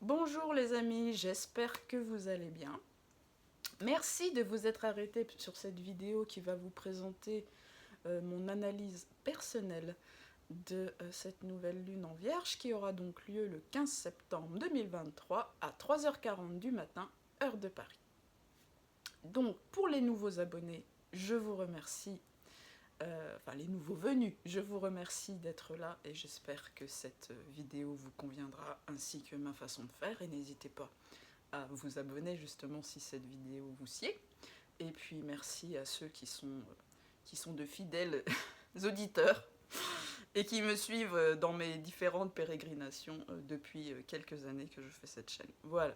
Bonjour les amis, j'espère que vous allez bien. Merci de vous être arrêtés sur cette vidéo qui va vous présenter mon analyse personnelle de cette nouvelle lune en Vierge qui aura donc lieu le 15 septembre 2023 à 3h40 du matin, heure de Paris. Donc pour les nouveaux abonnés, je vous remercie, les nouveaux venus, je vous remercie d'être là et j'espère que cette vidéo vous conviendra ainsi que ma façon de faire et n'hésitez pas à vous abonner justement si cette vidéo vous sied. Et puis merci à ceux qui sont de fidèles auditeurs et qui me suivent dans mes différentes pérégrinations depuis quelques années que je fais cette chaîne. Voilà.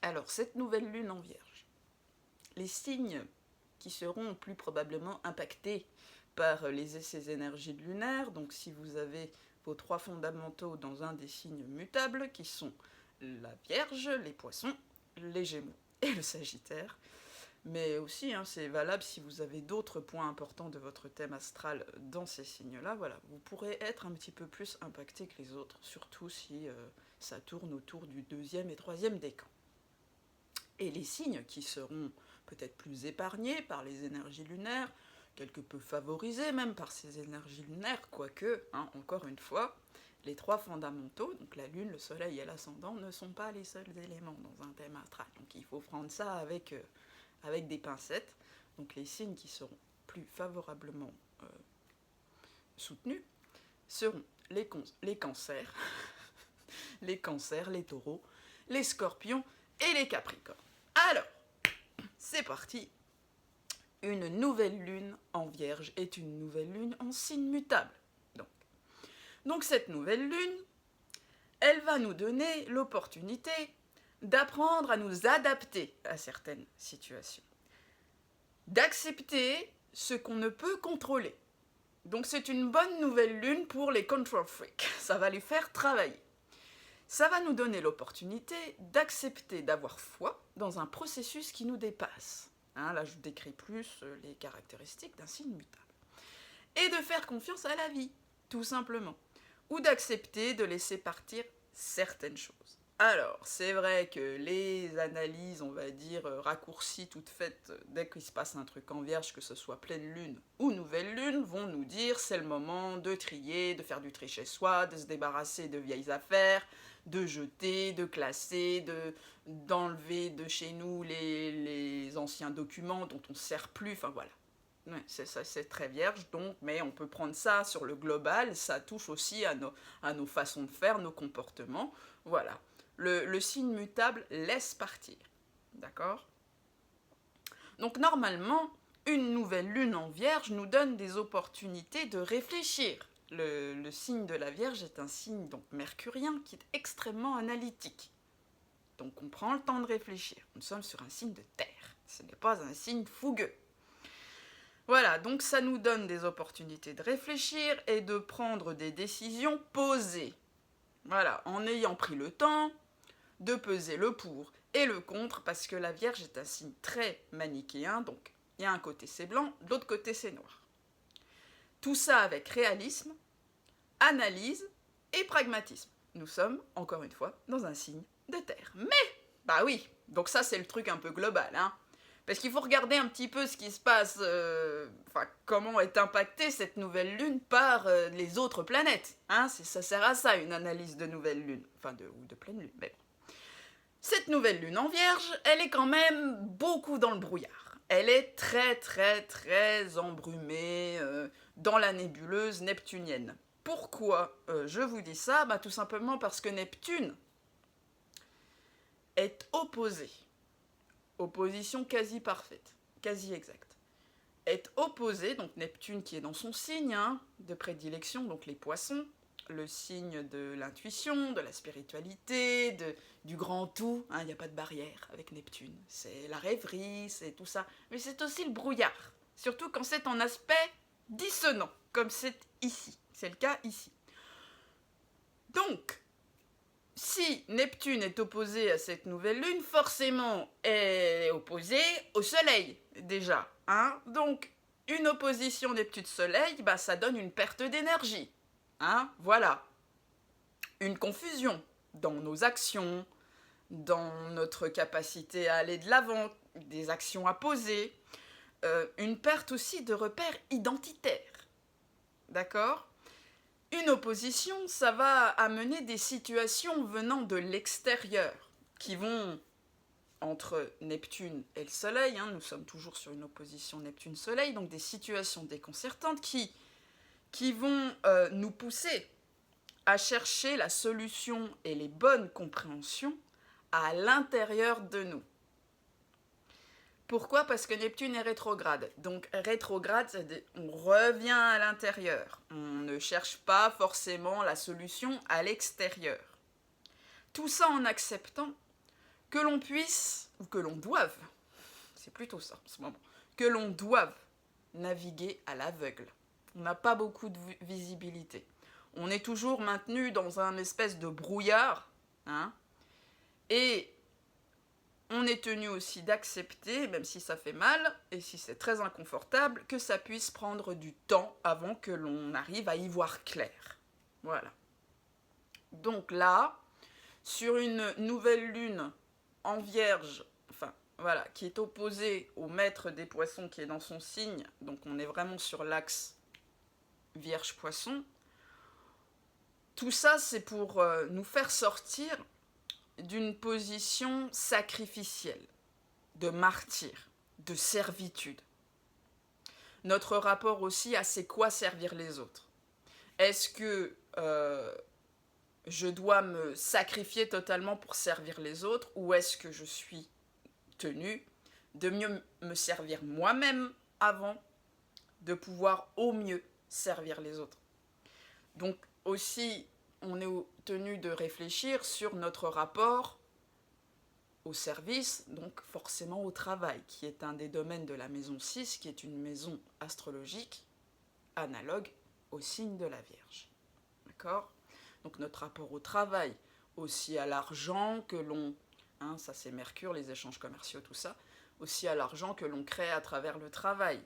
Alors, cette nouvelle lune en Vierge. Les signes qui seront plus probablement impactés par ces énergies lunaires, donc si vous avez vos 3 fondamentaux dans un des signes mutables, qui sont la Vierge, les Poissons, les Gémeaux et le Sagittaire, mais aussi c'est valable si vous avez d'autres points importants de votre thème astral dans ces signes-là, voilà, vous pourrez être un petit peu plus impacté que les autres, surtout si ça tourne autour du 2e et 3e décan. Et les signes qui seront peut-être plus épargnés par les énergies lunaires, quelque peu favorisés même par ces énergies lunaires, quoique, encore une fois, les 3 fondamentaux, donc la lune, le soleil et l'ascendant, ne sont pas les seuls éléments dans un thème astral. Donc il faut prendre ça avec des pincettes. Donc les signes qui seront plus favorablement soutenus seront les cancers, les cancers, les taureaux, les scorpions et les capricornes. Alors, c'est parti. Une nouvelle lune en Vierge est une nouvelle lune en signe mutable. Donc cette nouvelle lune, elle va nous donner l'opportunité d'apprendre à nous adapter à certaines situations, d'accepter ce qu'on ne peut contrôler. Donc c'est une bonne nouvelle lune pour les control freaks, ça va les faire travailler. Ça va nous donner l'opportunité d'accepter d'avoir foi dans un processus qui nous dépasse. Là je décris plus les caractéristiques d'un signe mutable. Et de faire confiance à la vie, tout simplement. Ou d'accepter de laisser partir certaines choses. Alors, c'est vrai que les analyses, on va dire, raccourcies, toutes faites, dès qu'il se passe un truc en Vierge, que ce soit pleine lune ou nouvelle lune, vont nous dire c'est le moment de trier, de faire du tri chez soi, de se débarrasser de vieilles affaires, de jeter, de classer, d'enlever de chez nous les anciens documents dont on ne sert plus, enfin voilà. Ouais, c'est très vierge, donc, mais on peut prendre ça sur le global, ça touche aussi à nos façons de faire, nos comportements, voilà. Le signe mutable laisse partir, d'accord? Donc normalement, une nouvelle lune en Vierge nous donne des opportunités de réfléchir. Le signe de la Vierge est un signe donc mercurien qui est extrêmement analytique. Donc on prend le temps de réfléchir. Nous sommes sur un signe de terre, ce n'est pas un signe fougueux. Voilà, donc ça nous donne des opportunités de réfléchir et de prendre des décisions posées. Voilà, en ayant pris le temps de peser le pour et le contre, parce que la Vierge est un signe très manichéen, donc il y a un côté c'est blanc, de l'autre côté c'est noir. Tout ça avec réalisme, analyse et pragmatisme. Nous sommes, encore une fois, dans un signe de terre. Mais, bah oui, donc ça c'est le truc un peu global, parce qu'il faut regarder un petit peu ce qui se passe, comment est impactée cette nouvelle lune par les autres planètes. Ça sert à ça, une analyse de nouvelle lune, ou de pleine lune. Mais bon. Cette nouvelle lune en Vierge, elle est quand même beaucoup dans le brouillard. Elle est très très très embrumée dans la nébuleuse neptunienne. Pourquoi je vous dis ça? Tout simplement parce que Neptune est opposée. Opposition quasi parfaite, quasi exacte, est opposé, donc Neptune qui est dans son signe de prédilection, donc les poissons, le signe de l'intuition, de la spiritualité, du grand tout, il n'y a pas de barrière avec Neptune, c'est la rêverie, c'est tout ça, mais c'est aussi le brouillard, surtout quand c'est en aspect dissonant, comme c'est ici, c'est le cas ici. Donc, si Neptune est opposé à cette nouvelle lune, forcément, elle est opposée au Soleil, déjà. Donc, une opposition Neptune-Soleil, ça donne une perte d'énergie. Voilà. Une confusion. dans nos actions, dans notre capacité à aller de l'avant, des actions à poser, une perte aussi de repères identitaires. D'accord ? Une opposition, ça va amener des situations venant de l'extérieur, qui vont entre Neptune et le Soleil, nous sommes toujours sur une opposition Neptune-Soleil, donc des situations déconcertantes qui vont nous pousser à chercher la solution et les bonnes compréhensions à l'intérieur de nous. Pourquoi ? Parce que Neptune est rétrograde. Donc rétrograde, c'est on revient à l'intérieur. On ne cherche pas forcément la solution à l'extérieur. Tout ça en acceptant que l'on puisse, ou que l'on doive, c'est plutôt ça en ce moment, que l'on doive naviguer à l'aveugle. On n'a pas beaucoup de visibilité. On est toujours maintenu dans un espèce de brouillard, et on est tenu aussi d'accepter, même si ça fait mal, et si c'est très inconfortable, que ça puisse prendre du temps avant que l'on arrive à y voir clair. Voilà. Donc là, sur une nouvelle lune en Vierge, qui est opposée au maître des poissons qui est dans son signe, donc on est vraiment sur l'axe Vierge-Poisson, tout ça c'est pour nous faire sortir d'une position sacrificielle, de martyr, de servitude. Notre rapport aussi à c'est quoi servir les autres. Est-ce que je dois me sacrifier totalement pour servir les autres, ou est-ce que je suis tenue de mieux me servir moi-même avant de pouvoir au mieux servir les autres. Donc aussi, on est tenu de réfléchir sur notre rapport au service, donc forcément au travail, qui est un des domaines de la maison 6, qui est une maison astrologique analogue au signe de la Vierge. D'accord ? Donc notre rapport au travail, aussi à l'argent que l'on... ça c'est Mercure, les échanges commerciaux, tout ça. Aussi à l'argent que l'on crée à travers le travail.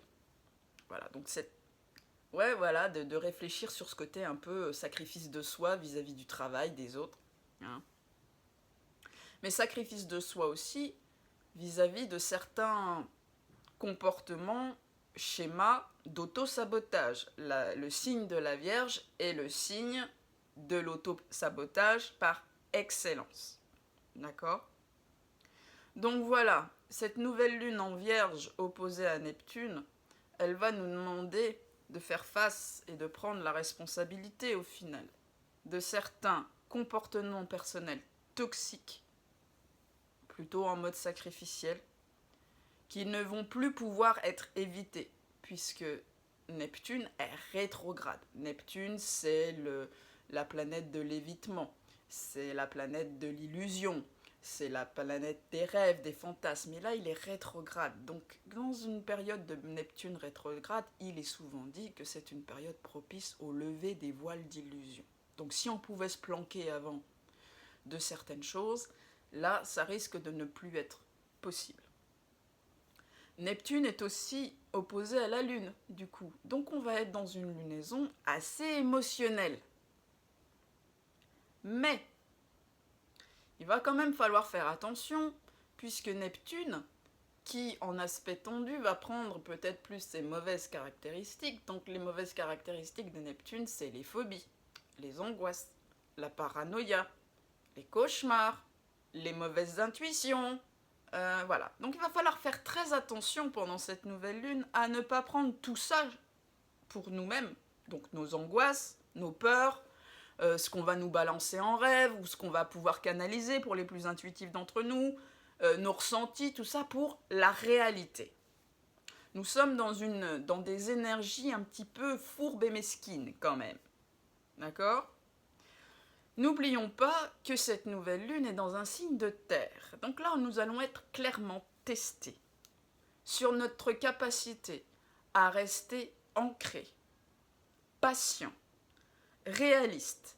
Voilà, donc c'est... de réfléchir sur ce côté un peu sacrifice de soi vis-à-vis du travail, des autres. Mais sacrifice de soi aussi vis-à-vis de certains comportements, schémas d'auto-sabotage. Le signe de la Vierge est le signe de l'auto-sabotage par excellence. D'accord ? Donc voilà, cette nouvelle lune en Vierge opposée à Neptune, elle va nous demander de faire face et de prendre la responsabilité au final de certains comportements personnels toxiques, plutôt en mode sacrificiel, qui ne vont plus pouvoir être évités, puisque Neptune est rétrograde. Neptune, c'est la planète de l'évitement, c'est la planète de l'illusion, c'est la planète des rêves, des fantasmes. Et là, il est rétrograde. Donc, dans une période de Neptune rétrograde, il est souvent dit que c'est une période propice au lever des voiles d'illusion. Donc, si on pouvait se planquer avant de certaines choses, là, ça risque de ne plus être possible. Neptune est aussi opposé à la Lune, du coup. Donc, on va être dans une lunaison assez émotionnelle. Mais il va quand même falloir faire attention, puisque Neptune, qui en aspect tendu va prendre peut-être plus ses mauvaises caractéristiques. Donc les mauvaises caractéristiques de Neptune, c'est les phobies, les angoisses, la paranoïa, les cauchemars, les mauvaises intuitions. Voilà. Donc il va falloir faire très attention pendant cette nouvelle lune à ne pas prendre tout ça pour nous-mêmes. Donc nos angoisses, nos peurs, ce qu'on va nous balancer en rêve ou ce qu'on va pouvoir canaliser pour les plus intuitifs d'entre nous, nos ressentis, tout ça pour la réalité. Nous sommes dans des énergies un petit peu fourbes et mesquines quand même. D'accord ? N'oublions pas que cette nouvelle lune est dans un signe de terre. Donc là, nous allons être clairement testés sur notre capacité à rester ancrés, patients, réalistes,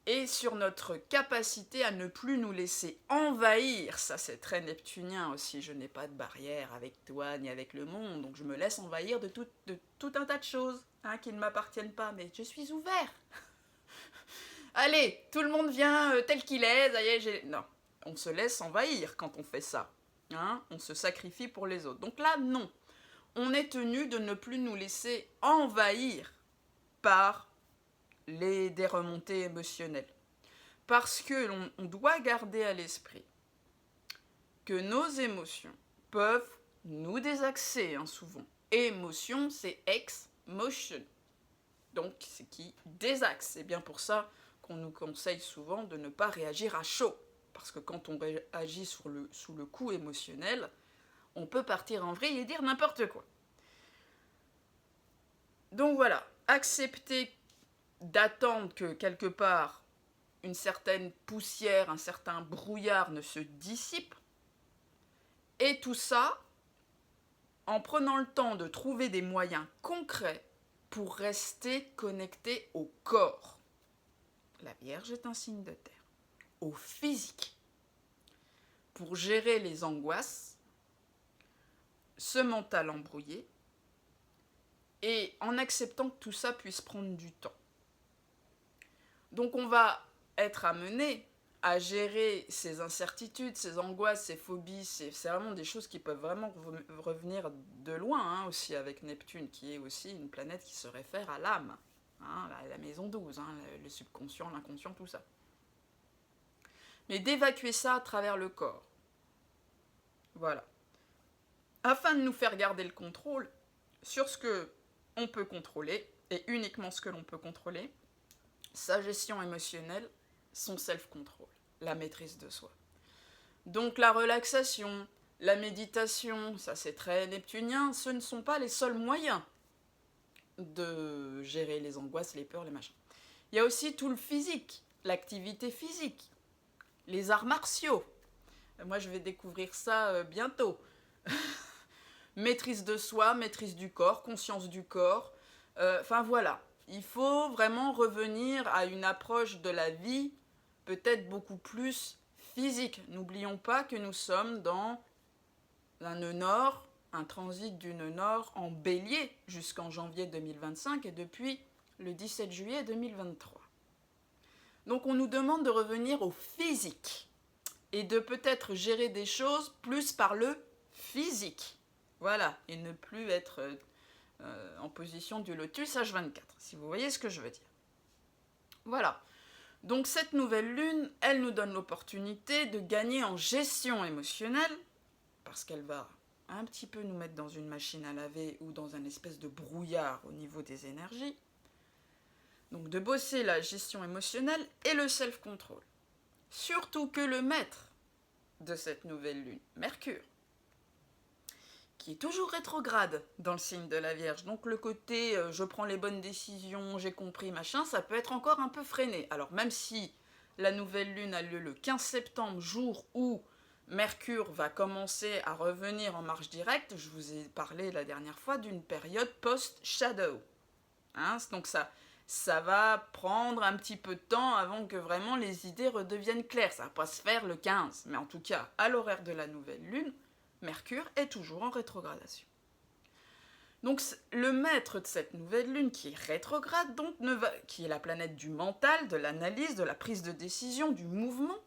et sur notre capacité à ne plus nous laisser envahir. Ça, c'est très neptunien aussi. Je n'ai pas de barrière avec toi ni avec le monde, donc je me laisse envahir de tout un tas de choses qui ne m'appartiennent pas, mais je suis ouvert. Allez, tout le monde vient tel qu'il est, ça y est, j'ai... Non, on se laisse envahir quand on fait ça. Hein, on se sacrifie pour les autres. Donc là, non. On est tenu de ne plus nous laisser envahir par des remontées émotionnelles. Parce que on doit garder à l'esprit que nos émotions peuvent nous désaxer, hein, souvent. Émotion, c'est ex-motion. Donc, c'est qui désaxe. C'est bien pour ça qu'on nous conseille souvent de ne pas réagir à chaud. Parce que quand on réagit sous le coup émotionnel, on peut partir en vrille et dire n'importe quoi. Donc voilà, accepter d'attendre que quelque part une certaine poussière, un certain brouillard ne se dissipe, et tout ça en prenant le temps de trouver des moyens concrets pour rester connecté au corps. La Vierge est un signe de terre. Au physique. Pour gérer les angoisses, ce mental embrouillé, et en acceptant que tout ça puisse prendre du temps. Donc on va être amené à gérer ces incertitudes, ces angoisses, ces phobies, c'est vraiment des choses qui peuvent vraiment revenir de loin, hein, aussi avec Neptune, qui est aussi une planète qui se réfère à l'âme, hein, la maison 12, hein, le subconscient, l'inconscient, tout ça. Mais d'évacuer ça à travers le corps. Voilà. Afin de nous faire garder le contrôle sur ce que on peut contrôler, et uniquement ce que l'on peut contrôler, sa gestion émotionnelle, son self-control, la maîtrise de soi. Donc la relaxation, la méditation, ça c'est très neptunien, ce ne sont pas les seuls moyens de gérer les angoisses, les peurs, les machins. Il y a aussi tout le physique, l'activité physique, les arts martiaux. Moi je vais découvrir ça bientôt. Maîtrise de soi, maîtrise du corps, conscience du corps. Enfin voilà, il faut vraiment revenir à une approche de la vie peut-être beaucoup plus physique. N'oublions pas que nous sommes dans un nœud nord, un transit du nœud nord en bélier jusqu'en janvier 2025 et depuis le 17 juillet 2023. Donc on nous demande de revenir au physique et de peut-être gérer des choses plus par le physique. Voilà, et ne plus être en position du lotus H24, si vous voyez ce que je veux dire. Voilà. Donc cette nouvelle lune, elle nous donne l'opportunité de gagner en gestion émotionnelle, parce qu'elle va un petit peu nous mettre dans une machine à laver ou dans un espèce de brouillard au niveau des énergies. Donc de bosser la gestion émotionnelle et le self-control. Surtout que le maître de cette nouvelle lune, Mercure, qui est toujours rétrograde dans le signe de la Vierge. Donc le côté je prends les bonnes décisions, j'ai compris, machin, ça peut être encore un peu freiné. Alors même si la nouvelle lune a lieu le 15 septembre, jour où Mercure va commencer à revenir en marche directe, je vous ai parlé la dernière fois d'une période post-shadow. Hein, donc ça va prendre un petit peu de temps avant que vraiment les idées redeviennent claires. Ça va pas se faire le 15, mais en tout cas, à l'horaire de la nouvelle lune, Mercure est toujours en rétrogradation. Donc le maître de cette nouvelle lune qui est rétrograde, donc qui est la planète du mental, de l'analyse, de la prise de décision, du mouvement,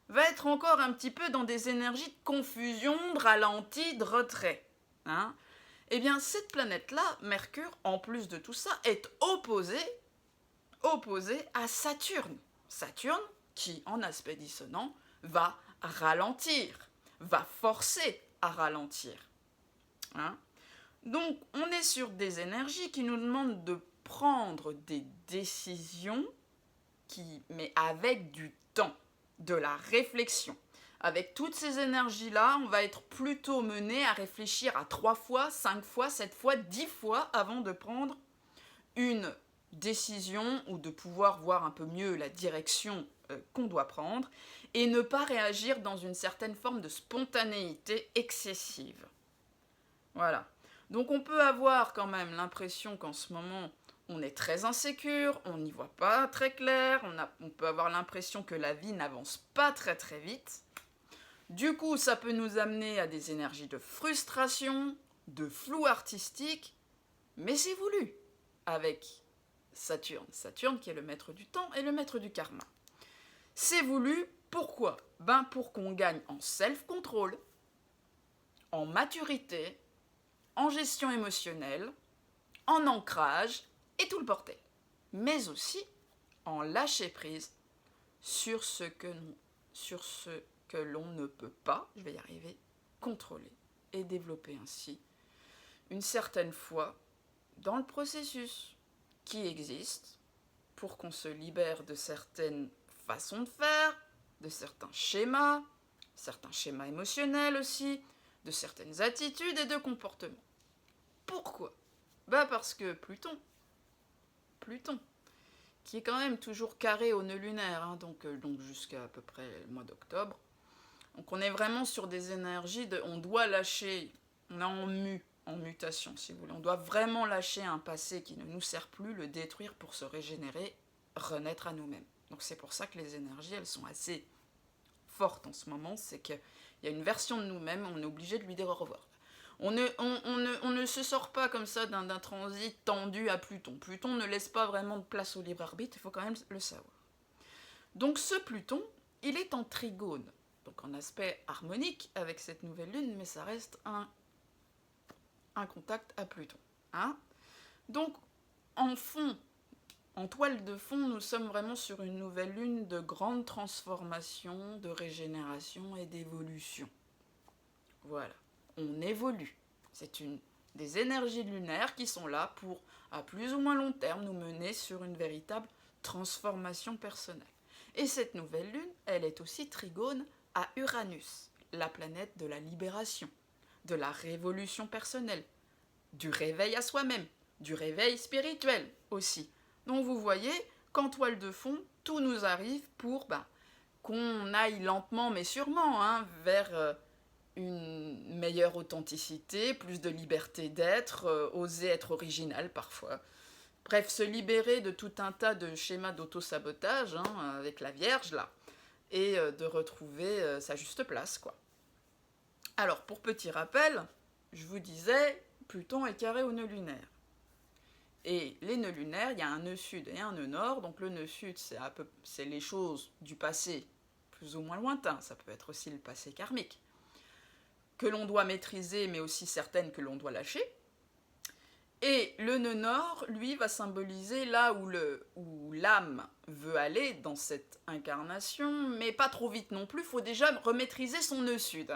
va être encore un petit peu dans des énergies de confusion, de ralenti, de retrait. Hein. Eh bien cette planète-là, Mercure, en plus de tout ça, est opposée à Saturne. Saturne, qui en aspect dissonant, va ralentir, va forcer à ralentir. Hein. Donc, on est sur des énergies qui nous demandent de prendre des décisions, mais avec du temps, de la réflexion. Avec toutes ces énergies-là, on va être plutôt mené à réfléchir à 3 fois, 5 fois, 7 fois, 10 fois avant de prendre une décision ou de pouvoir voir un peu mieux la direction qu'on doit prendre et ne pas réagir dans une certaine forme de spontanéité excessive. Voilà. Donc on peut avoir quand même l'impression qu'en ce moment, on est très insécure, on n'y voit pas très clair, on peut avoir l'impression que la vie n'avance pas très très vite. Du coup, ça peut nous amener à des énergies de frustration, de flou artistique, mais c'est voulu, avec Saturne. Saturne qui est le maître du temps et le maître du karma. C'est voulu, pourquoi? Pour qu'on gagne en self-control, en maturité, en gestion émotionnelle, en ancrage et tout le bordel. Mais aussi en lâcher prise sur ce que l'on ne peut pas, je vais y arriver, contrôler et développer ainsi une certaine foi dans le processus qui existe pour qu'on se libère de certaines façons de faire, de certains schémas émotionnels aussi, de certaines attitudes et de comportements. Pourquoi? Parce que Pluton, qui est quand même toujours carré au nœud lunaire, hein, donc jusqu'à à peu près le mois d'octobre. Donc on est vraiment sur des énergies on doit lâcher, on est en mutation si vous voulez, on doit vraiment lâcher un passé qui ne nous sert plus, le détruire pour se régénérer, renaître à nous-mêmes. Donc c'est pour ça que les énergies, elles sont assez fortes en ce moment, c'est qu'il y a une version de nous-mêmes, on est obligé de lui dire au revoir. On ne se sort pas comme ça d'un transit tendu à Pluton. Pluton ne laisse pas vraiment de place au libre arbitre, il faut quand même le savoir. Donc ce Pluton, il est en trigone, donc en aspect harmonique avec cette nouvelle lune, mais ça reste un contact à Pluton. Hein? Donc en toile de fond, nous sommes vraiment sur une nouvelle lune de grande transformation, de régénération et d'évolution. Voilà. On évolue. C'est des énergies lunaires qui sont là pour, à plus ou moins long terme, nous mener sur une véritable transformation personnelle. Et cette nouvelle lune, elle est aussi trigone à Uranus, la planète de la libération, de la révolution personnelle, du réveil à soi-même, du réveil spirituel aussi. Donc vous voyez qu'en toile de fond, tout nous arrive pour qu'on aille lentement mais sûrement vers une meilleure authenticité, plus de liberté d'être, oser être original parfois. Bref, se libérer de tout un tas de schémas d'auto-sabotage, avec la Vierge là, et de retrouver sa juste place, quoi. Alors, pour petit rappel, je vous disais, Pluton est carré au nœud lunaire. Et les nœuds lunaires, il y a un nœud sud et un nœud nord, donc le nœud sud, c'est les choses du passé, plus ou moins lointain, ça peut être aussi le passé karmique, que l'on doit maîtriser, mais aussi certaines que l'on doit lâcher. Et le nœud nord, lui, va symboliser là où l'âme veut aller dans cette incarnation, mais pas trop vite non plus, il faut déjà remaîtriser son nœud sud.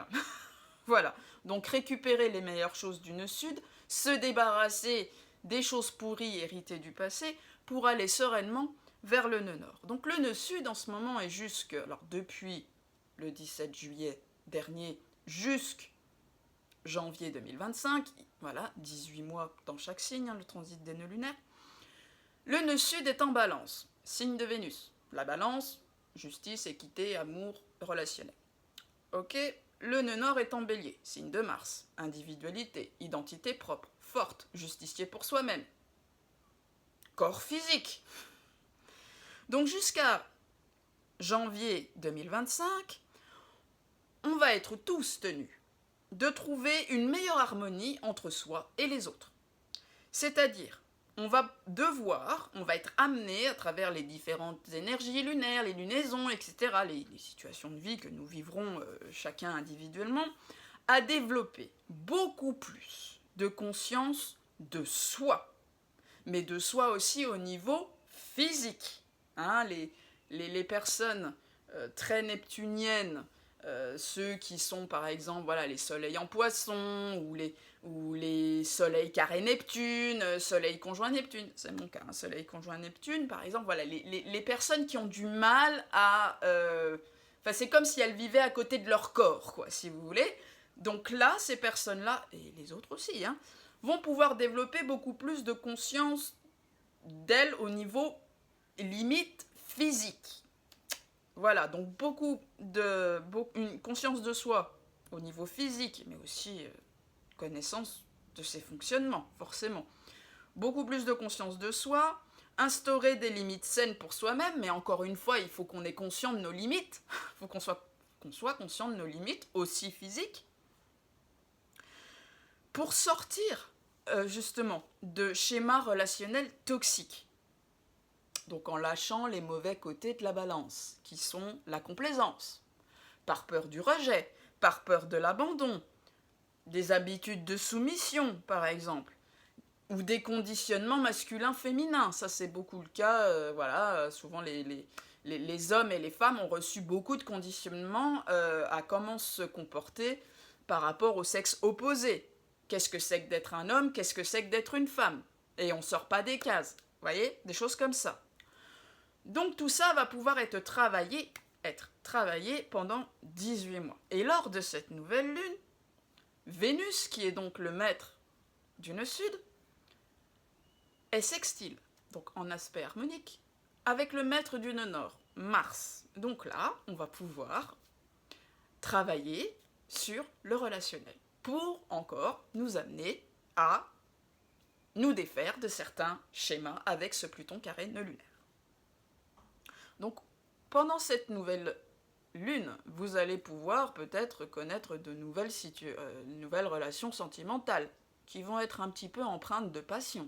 Voilà, donc récupérer les meilleures choses du nœud sud, se débarrasser des choses pourries héritées du passé, pour aller sereinement vers le nœud nord. Donc le nœud sud, en ce moment, est depuis le 17 juillet dernier, jusqu'à janvier 2025, voilà, 18 mois dans chaque signe, le transit des nœuds lunaires. Le nœud sud est en balance, signe de Vénus. La balance, justice, équité, amour, relationnel. Ok, le nœud nord est en bélier, signe de Mars. Individualité, identité propre, forte, justicier pour soi-même. Corps physique. Donc jusqu'à janvier 2025, on va être tous tenus de trouver une meilleure harmonie entre soi et les autres. C'est-à-dire, on va être amené à travers les différentes énergies lunaires, les lunaisons, etc., les situations de vie que nous vivrons chacun individuellement, à développer beaucoup plus de conscience de soi, mais de soi aussi au niveau physique. Les personnes très neptuniennes, ceux qui sont par exemple les soleils en poisson ou les soleils carré Neptune, soleil conjoint Neptune, c'est mon cas, soleil conjoint Neptune par exemple, les personnes qui ont du mal à... c'est comme si elles vivaient à côté de leur corps, quoi, si vous voulez. Donc là, ces personnes-là, et les autres aussi, vont pouvoir développer beaucoup plus de conscience d'elles au niveau limite physique. Voilà, donc une conscience de soi au niveau physique, mais aussi connaissance de ses fonctionnements, forcément. Beaucoup plus de conscience de soi, instaurer des limites saines pour soi-même, mais encore une fois, il faut qu'on ait conscient de nos limites, il faut qu'on soit conscient de nos limites, aussi physiques, pour sortir, justement, de schémas relationnels toxiques. Donc en lâchant les mauvais côtés de la balance, qui sont la complaisance, par peur du rejet, par peur de l'abandon, des habitudes de soumission, par exemple, ou des conditionnements masculins-féminins. Ça, c'est beaucoup le cas. Voilà, souvent les hommes et les femmes ont reçu beaucoup de conditionnements à comment se comporter par rapport au sexe opposé. Qu'est-ce que c'est que d'être un homme? Qu'est-ce que c'est que d'être une femme? Et on ne sort pas des cases. Vous voyez? Des choses comme ça. Donc tout ça va pouvoir être travaillé pendant 18 mois. Et lors de cette nouvelle lune, Vénus, qui est donc le maître du nœud sud, est sextile, donc en aspect harmonique, avec le maître du nœud nord, Mars. Donc là, on va pouvoir travailler sur le relationnel pour encore nous amener à nous défaire de certains schémas avec ce Pluton carré nœud lunaire. Donc, pendant cette nouvelle lune, vous allez pouvoir peut-être connaître de nouvelles relations sentimentales qui vont être un petit peu empreintes de passion.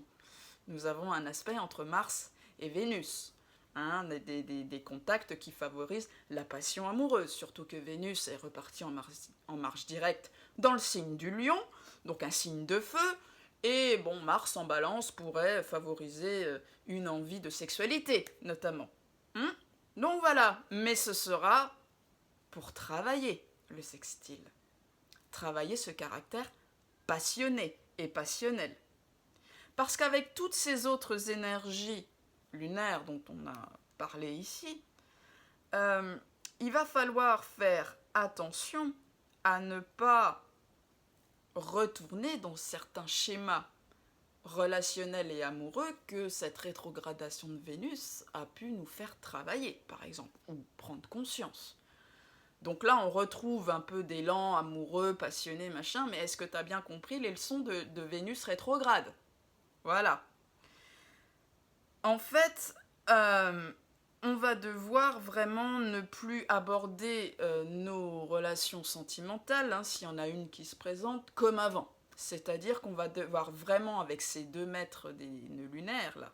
Nous avons un aspect entre Mars et Vénus, des contacts qui favorisent la passion amoureuse, surtout que Vénus est repartie en marche directe dans le signe du Lion, donc un signe de feu, et bon, Mars en balance pourrait favoriser une envie de sexualité, notamment. Donc voilà, mais ce sera pour travailler le sextile, travailler ce caractère passionné et passionnel. Parce qu'avec toutes ces autres énergies lunaires dont on a parlé ici, il va falloir faire attention à ne pas retourner dans certains schémas relationnels et amoureux que cette rétrogradation de Vénus a pu nous faire travailler, par exemple, ou prendre conscience. Donc là, on retrouve un peu d'élan amoureux, passionné, machin, mais est-ce que tu as bien compris les leçons de Vénus rétrograde? Voilà. En fait, on va devoir vraiment ne plus aborder nos relations sentimentales, s'il y en a une qui se présente, comme avant. C'est-à-dire qu'on va devoir vraiment, avec ces 2 maîtres des nœuds lunaires, là,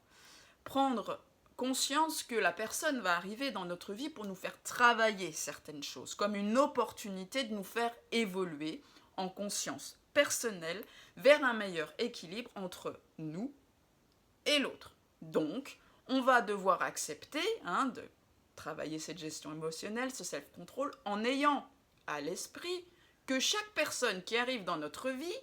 prendre conscience que la personne va arriver dans notre vie pour nous faire travailler certaines choses, comme une opportunité de nous faire évoluer en conscience personnelle vers un meilleur équilibre entre nous et l'autre. Donc, on va devoir accepter de travailler cette gestion émotionnelle, ce self-control, en ayant à l'esprit que chaque personne qui arrive dans notre vie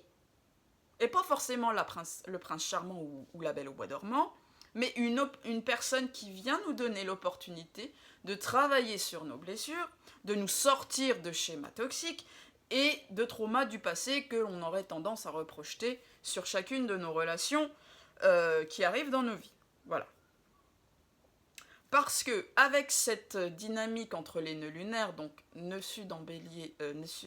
n'est pas forcément le prince charmant ou la belle au bois dormant, mais une personne qui vient nous donner l'opportunité de travailler sur nos blessures, de nous sortir de schémas toxiques et de traumas du passé que l'on aurait tendance à reprojeter sur chacune de nos relations qui arrivent dans nos vies. Voilà. Parce que avec cette dynamique entre les nœuds lunaires, donc nœud sud en bélier,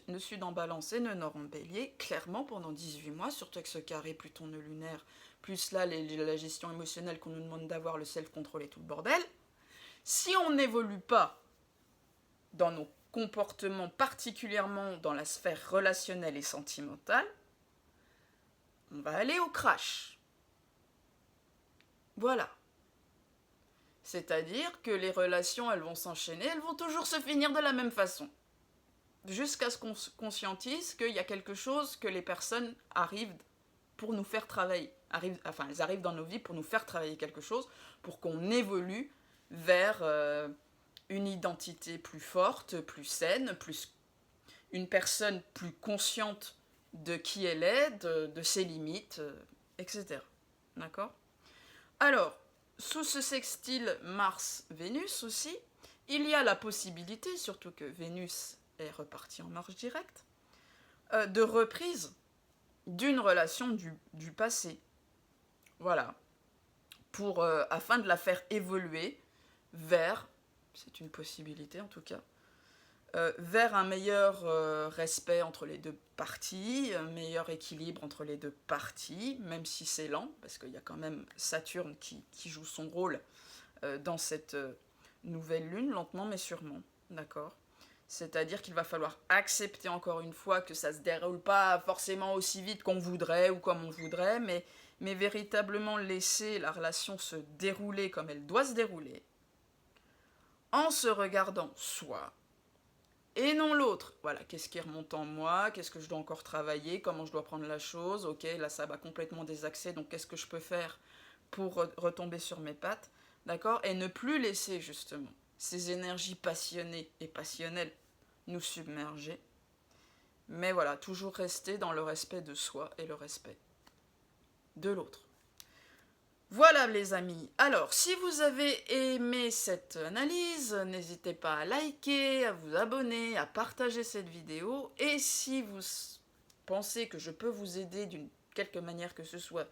nœud sud en balance et nœud nord en bélier, clairement pendant 18 mois, surtout avec ce carré Pluton nœud lunaire, plus là la gestion émotionnelle qu'on nous demande d'avoir, le self-control et tout le bordel, si on n'évolue pas dans nos comportements, particulièrement dans la sphère relationnelle et sentimentale, on va aller au crash. Voilà. C'est-à-dire que les relations, elles vont s'enchaîner, elles vont toujours se finir de la même façon. Jusqu'à ce qu'on conscientise qu'il y a quelque chose que les personnes arrivent pour nous faire travailler. Elles arrivent dans nos vies pour nous faire travailler quelque chose, pour qu'on évolue vers une identité plus forte, plus saine, une personne plus consciente de qui elle est, de ses limites, etc. D'accord ? Alors, sous ce sextile Mars-Vénus aussi, il y a la possibilité, surtout que Vénus est repartie en marche directe, de reprise d'une relation du passé. Voilà. Afin de la faire évoluer vers, c'est une possibilité en tout cas, vers un meilleur respect entre les 2 parties, un meilleur équilibre entre les 2 parties, même si c'est lent, parce qu'il y a quand même Saturne qui joue son rôle dans cette nouvelle lune, lentement mais sûrement, d'accord ? C'est-à-dire qu'il va falloir accepter encore une fois que ça ne se déroule pas forcément aussi vite qu'on voudrait ou comme on voudrait, mais véritablement laisser la relation se dérouler comme elle doit se dérouler, en se regardant soi, et non l'autre. Voilà, qu'est-ce qui remonte en moi, qu'est-ce que je dois encore travailler, comment je dois prendre la chose, ok, là ça va complètement désaxer, donc qu'est-ce que je peux faire pour retomber sur mes pattes, d'accord, et ne plus laisser justement ces énergies passionnées et passionnelles nous submerger, mais voilà, toujours rester dans le respect de soi et le respect de l'autre. Voilà les amis, alors si vous avez aimé cette analyse, n'hésitez pas à liker, à vous abonner, à partager cette vidéo, et si vous pensez que je peux vous aider d'une quelque manière que ce soit,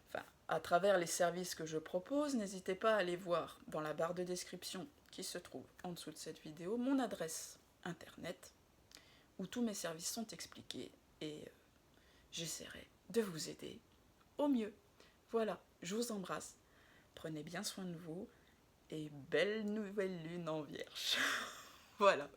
enfin, à travers les services que je propose, n'hésitez pas à aller voir dans la barre de description qui se trouve en dessous de cette vidéo mon adresse internet où tous mes services sont expliqués et j'essaierai de vous aider au mieux. Voilà, je vous embrasse, prenez bien soin de vous et belle nouvelle lune en Vierge. Voilà.